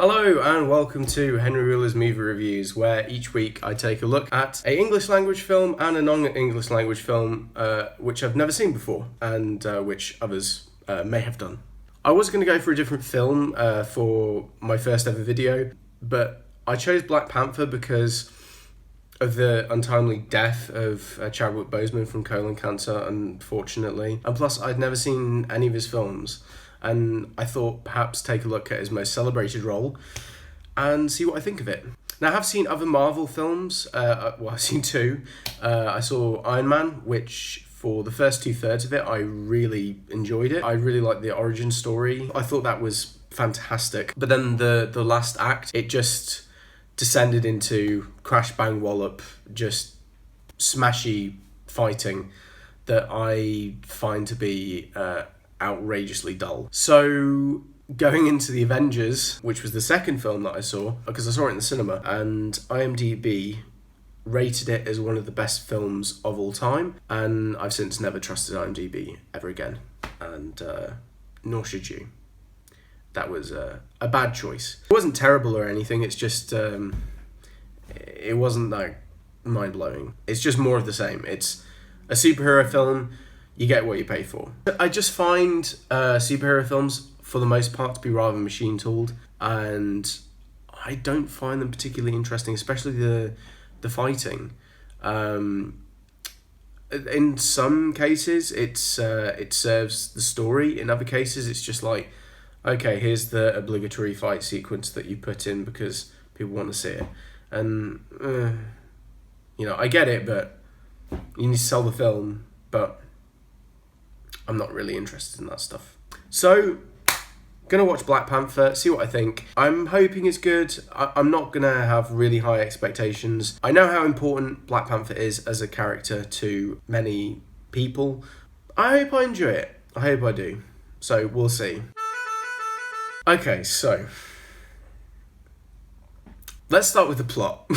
Hello and welcome to Henry Wheeler's Movie Reviews, where each week I take a look at a English language film and a non-English language film which I've never seen before and which others may have done. I was going to go for a different film for my first ever video, but I chose Black Panther because of the untimely death of Chadwick Boseman from colon cancer, unfortunately. And plus, I'd never seen any of his films. And I thought perhaps take a look at his most celebrated role and see what I think of it. Now, I have seen other Marvel films. I've seen two. I saw Iron Man, which for the first 2/3 of it, I really enjoyed it. I really liked the origin story. I thought that was fantastic. But then the last act, it just descended into crash, bang, wallop, just smashy fighting that I find to be outrageously dull. So going into the Avengers, which was the second film that I saw, because I saw it in the cinema, and IMDb rated it as one of the best films of all time, and I've since never trusted IMDb ever again, and nor should you. That was a bad choice. It wasn't terrible or anything, it's just it wasn't like mind-blowing. It's just more of the same. It's a superhero film. You get what you pay for. I just find superhero films, for the most part, to be rather machine-tooled, and I don't find them particularly interesting, especially the fighting. In some cases, it serves the story. In other cases, it's just like, okay, here's the obligatory fight sequence that you put in because people want to see it. And, I get it, but you need to sell the film, but I'm not really interested in that stuff. So, gonna watch Black Panther, see what I think. I'm hoping it's good. I'm not gonna have really high expectations. I know how important Black Panther is as a character to many people. I hope I enjoy it. I hope I do. So, we'll see. Okay, so let's start with the plot.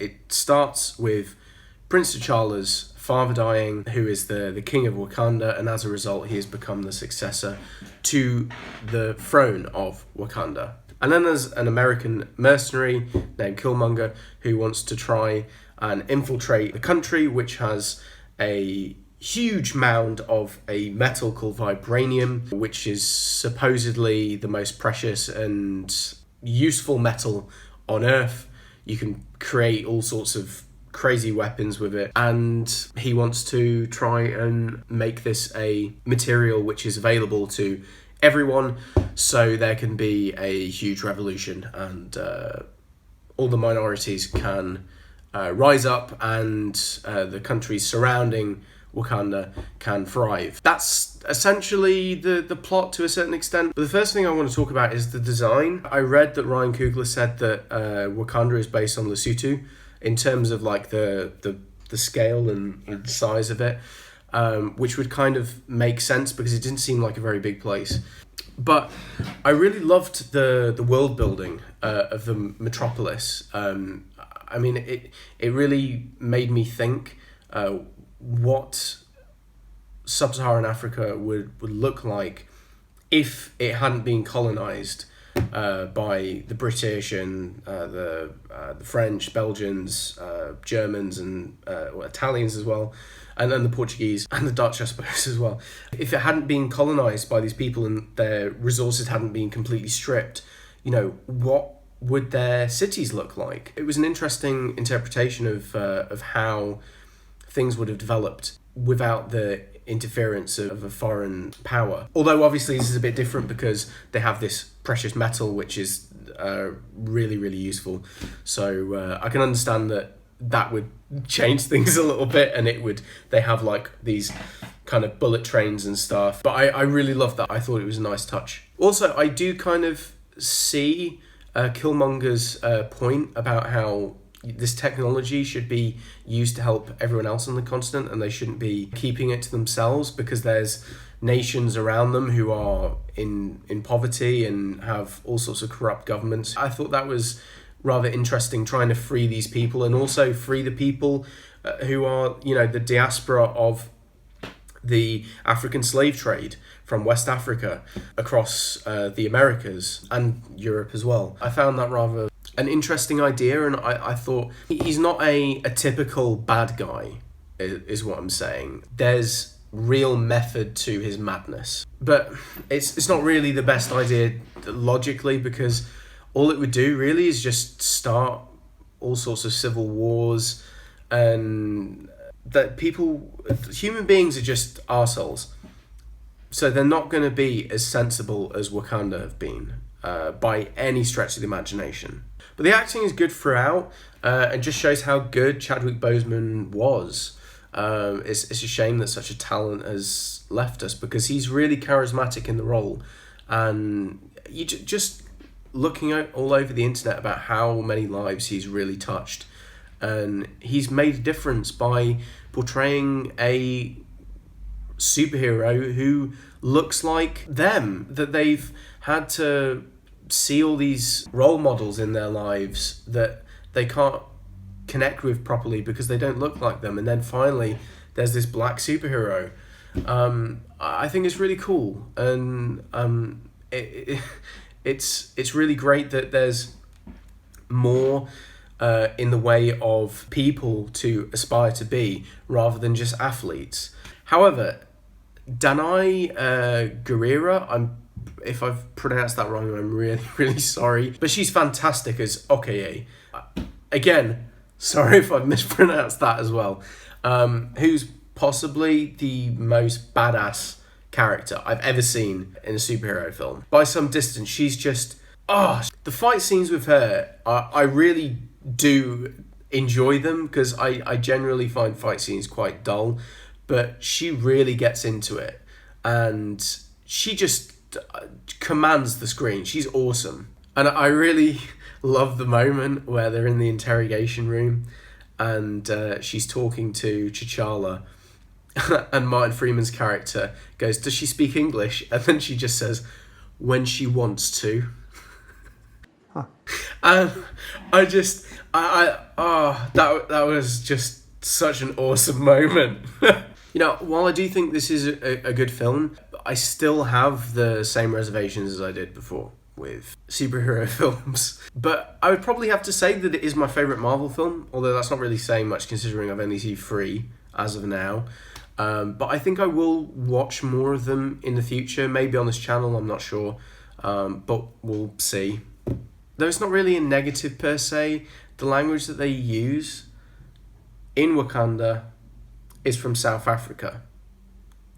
It starts with Prince T'Challa's father dying, who is the king of Wakanda, and as a result he has become the successor to the throne of Wakanda. And then there's an American mercenary named Killmonger who wants to try and infiltrate the country, which has a huge mound of a metal called vibranium, which is supposedly the most precious and useful metal on Earth. You can create all sorts of crazy weapons with it, and he wants to try and make this a material which is available to everyone, so there can be a huge revolution and all the minorities can rise up and the countries surrounding Wakanda can thrive. That's essentially the plot to a certain extent. But the first thing I want to talk about is the design. I read that Ryan Coogler said that Wakanda is based on Lesotho in terms of like the scale and size of it, which would kind of make sense because it didn't seem like a very big place. But I really loved the world building of the metropolis. I mean, it really made me think what sub-Saharan Africa would look like if it hadn't been colonized by the British and the French, Belgians, Germans, and Italians as well, and then the Portuguese and the Dutch, I suppose, as well. If it hadn't been colonized by these people and their resources hadn't been completely stripped, what would their cities look like? It was an interesting interpretation of how things would have developed without the interference of a foreign power. Although obviously this is a bit different because they have this precious metal which is really, really useful. So I can understand that would change things a little bit, and they have like these kind of bullet trains and stuff. But I really loved that. I thought it was a nice touch. Also, I do kind of see Killmonger's point about how this technology should be used to help everyone else on the continent, and they shouldn't be keeping it to themselves because there's nations around them who are in poverty and have all sorts of corrupt governments. I thought that was rather interesting, trying to free these people and also free the people who are, the diaspora of the African slave trade from West Africa across the Americas and Europe as well. I found that rather an interesting idea, and I thought he's not a typical bad guy, is what I'm saying. There's real method to his madness. But it's not really the best idea logically, because all it would do really is just start all sorts of civil wars, and that human beings are just arseholes. So they're not going to be as sensible as Wakanda have been by any stretch of the imagination. But the acting is good throughout, and just shows how good Chadwick Boseman was. It's a shame that such a talent has left us, because he's really charismatic in the role, and you just looking all over the internet about how many lives he's really touched, and he's made a difference by portraying a superhero who looks like them, that they've had to see all these role models in their lives that they can't connect with properly because they don't look like them, and then finally there's this black superhero. I think it's really cool, and it's really great that there's more in the way of people to aspire to be rather than just athletes. However, Danai Gurira, if I've pronounced that wrong, I'm really, really sorry, but she's fantastic as Okoye. Again, sorry if I've mispronounced that as well. Who's possibly the most badass character I've ever seen in a superhero film. By some distance, she's just... the fight scenes with her, I really do enjoy them, because I generally find fight scenes quite dull, but she really gets into it, and she just commands the screen. She's awesome. And I really love the moment where they're in the interrogation room, and she's talking to T'Challa, and Martin Freeman's character goes, "Does she speak English?" And then she just says, "When she wants to." Huh. And that was just such an awesome moment. While I do think this is a good film, I still have the same reservations as I did before with superhero films. But I would probably have to say that it is my favourite Marvel film, although that's not really saying much considering I've only seen 3 as of now. But I think I will watch more of them in the future, maybe on this channel, I'm not sure. But we'll see. Though it's not really a negative per se, the language that they use in Wakanda is from South Africa,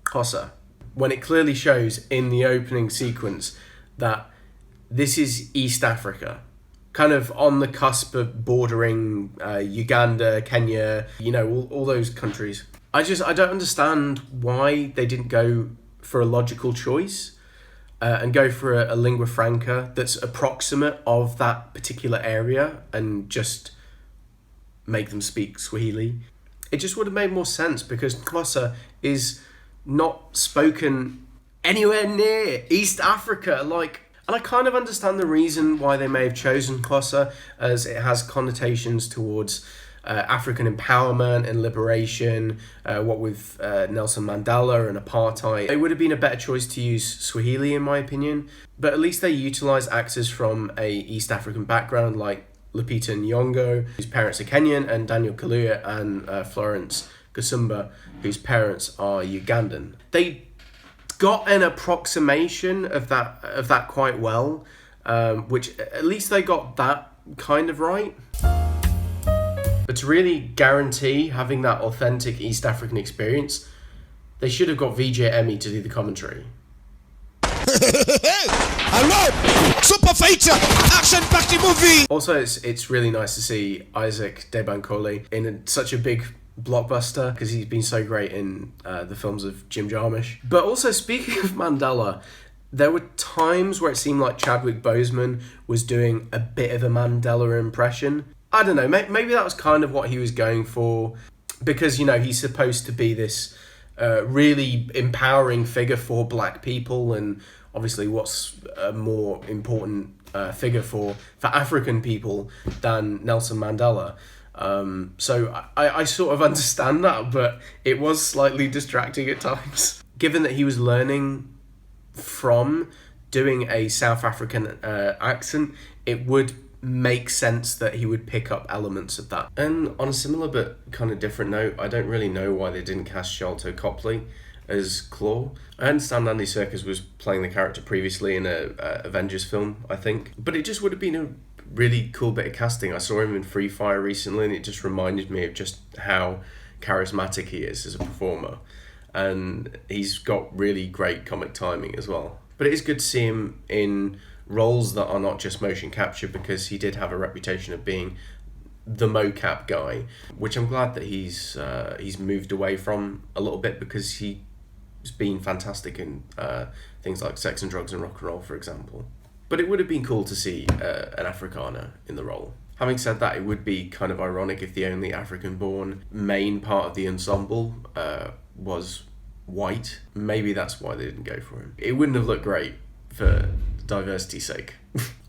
Xhosa, when it clearly shows in the opening sequence that this is East Africa, kind of on the cusp of bordering Uganda, Kenya, all those countries. I don't understand why they didn't go for a logical choice and go for a lingua franca that's approximate of that particular area and just make them speak Swahili. It just would have made more sense, because Xhosa is not spoken anywhere near East Africa. And I kind of understand the reason why they may have chosen Xhosa, as it has connotations towards African empowerment and liberation, what with Nelson Mandela and apartheid. It would have been a better choice to use Swahili, in my opinion, but at least they utilised actors from a East African background, like Lupita Nyong'o, whose parents are Kenyan, and Daniel Kaluuya and Florence Kasumba, whose parents are Ugandan. They got an approximation of that quite well, which at least they got that kind of right. But to really guarantee having that authentic East African experience, they should have got VJ Emmy to do the commentary. Hello! Super feature! Action-packed movie! Also, it's really nice to see Isaac Debankole in such a big blockbuster, because he's been so great in the films of Jim Jarmusch. But also, speaking of Mandela, there were times where it seemed like Chadwick Boseman was doing a bit of a Mandela impression. I don't know, maybe that was kind of what he was going for, because, he's supposed to be this really empowering figure for black people, and obviously what's a more important figure for African people than Nelson Mandela. So I sort of understand that, but it was slightly distracting at times. Given that he was learning from doing a South African accent, it would make sense that he would pick up elements of that. And on a similar but kind of different note, I don't really know why they didn't cast Sharlto Copley as Claw. I understand Andy Serkis was playing the character previously in a Avengers film, I think, but it just would have been a really cool bit of casting. I saw him in Free Fire recently, and it just reminded me of just how charismatic he is as a performer, and he's got really great comic timing as well. But it is good to see him in roles that are not just motion capture, because he did have a reputation of being the mocap guy, which I'm glad that he's moved away from a little bit, because he's been fantastic in things like Sex and Drugs and Rock and Roll, for example. But it would have been cool to see an Afrikaner in the role. Having said that, it would be kind of ironic if the only African-born main part of the ensemble was white. Maybe that's why they didn't go for him. It wouldn't have looked great for diversity's sake.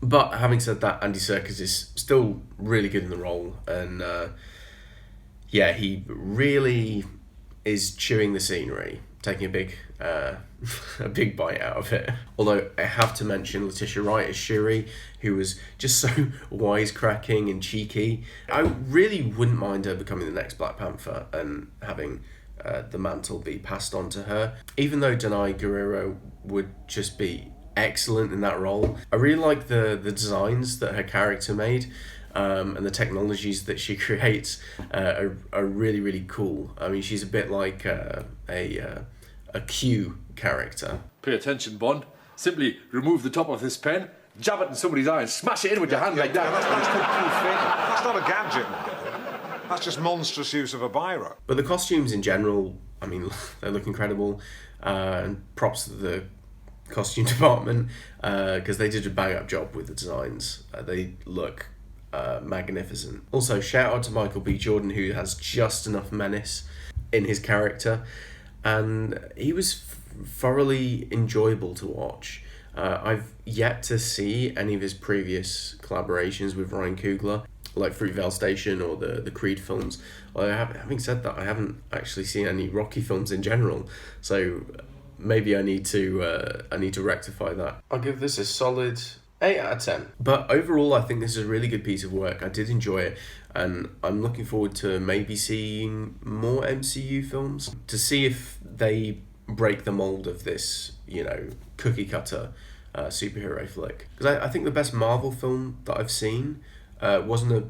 But having said that, Andy Serkis is still really good in the role, and he really is chewing the scenery, taking a big bite out of it. Although I have to mention Letitia Wright as Shuri, who was just so wisecracking and cheeky. I really wouldn't mind her becoming the next Black Panther and having the mantle be passed on to her. Even though Denai Guerrero would just be excellent in that role. I really like the designs that her character made, and the technologies that she creates are really, really cool. I mean, she's a bit like a Q character. Pay attention, Bond. Simply remove the top of this pen, jab it in somebody's eye and smash it in with your hand like that. That's not a gadget. That's just monstrous use of a biro. But the costumes in general, I mean, they look incredible. And props to the costume department, because they did a bang up job with the designs. They look magnificent. Also, shout out to Michael B. Jordan, who has just enough menace in his character, and he was thoroughly enjoyable to watch. I've yet to see any of his previous collaborations with Ryan Coogler, like Fruitvale Station or the Creed films. Having said that, I haven't actually seen any Rocky films in general, so maybe I need to rectify that. I'll give this a solid 8 out of 10. But overall, I think this is a really good piece of work. I did enjoy it, and I'm looking forward to maybe seeing more MCU films to see if they break the mold of this, cookie cutter superhero flick. Because I think the best Marvel film that I've seen wasn't a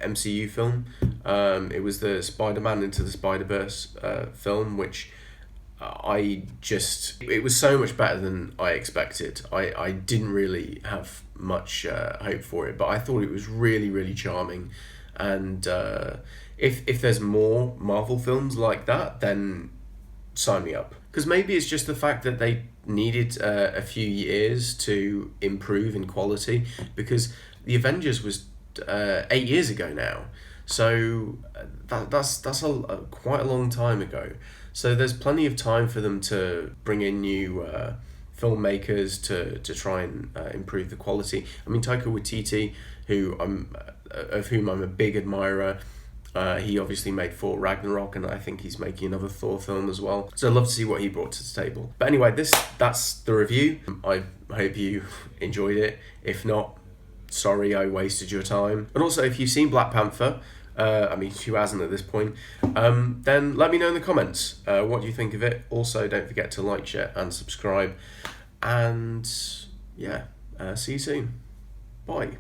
MCU film. It was the Spider-Man Into the Spider-Verse film, which it was so much better than I expected. I didn't really have much hope for it, but I thought it was really, really charming. And if there's more Marvel films like that, then sign me up. Because maybe it's just the fact that they needed a few years to improve in quality, because the Avengers was 8 years ago now. So that's quite a long time ago. So there's plenty of time for them to bring in new filmmakers to try and improve the quality. I mean, Taika Waititi, of whom I'm a big admirer, he obviously made Thor Ragnarok, and I think he's making another Thor film as well. So I'd love to see what he brought to the table. But anyway, that's the review. I hope you enjoyed it. If not, sorry I wasted your time. And also, if you've seen Black Panther, who hasn't at this point, then let me know in the comments what you think of it. Also, don't forget to like, share and subscribe. And see you soon. Bye.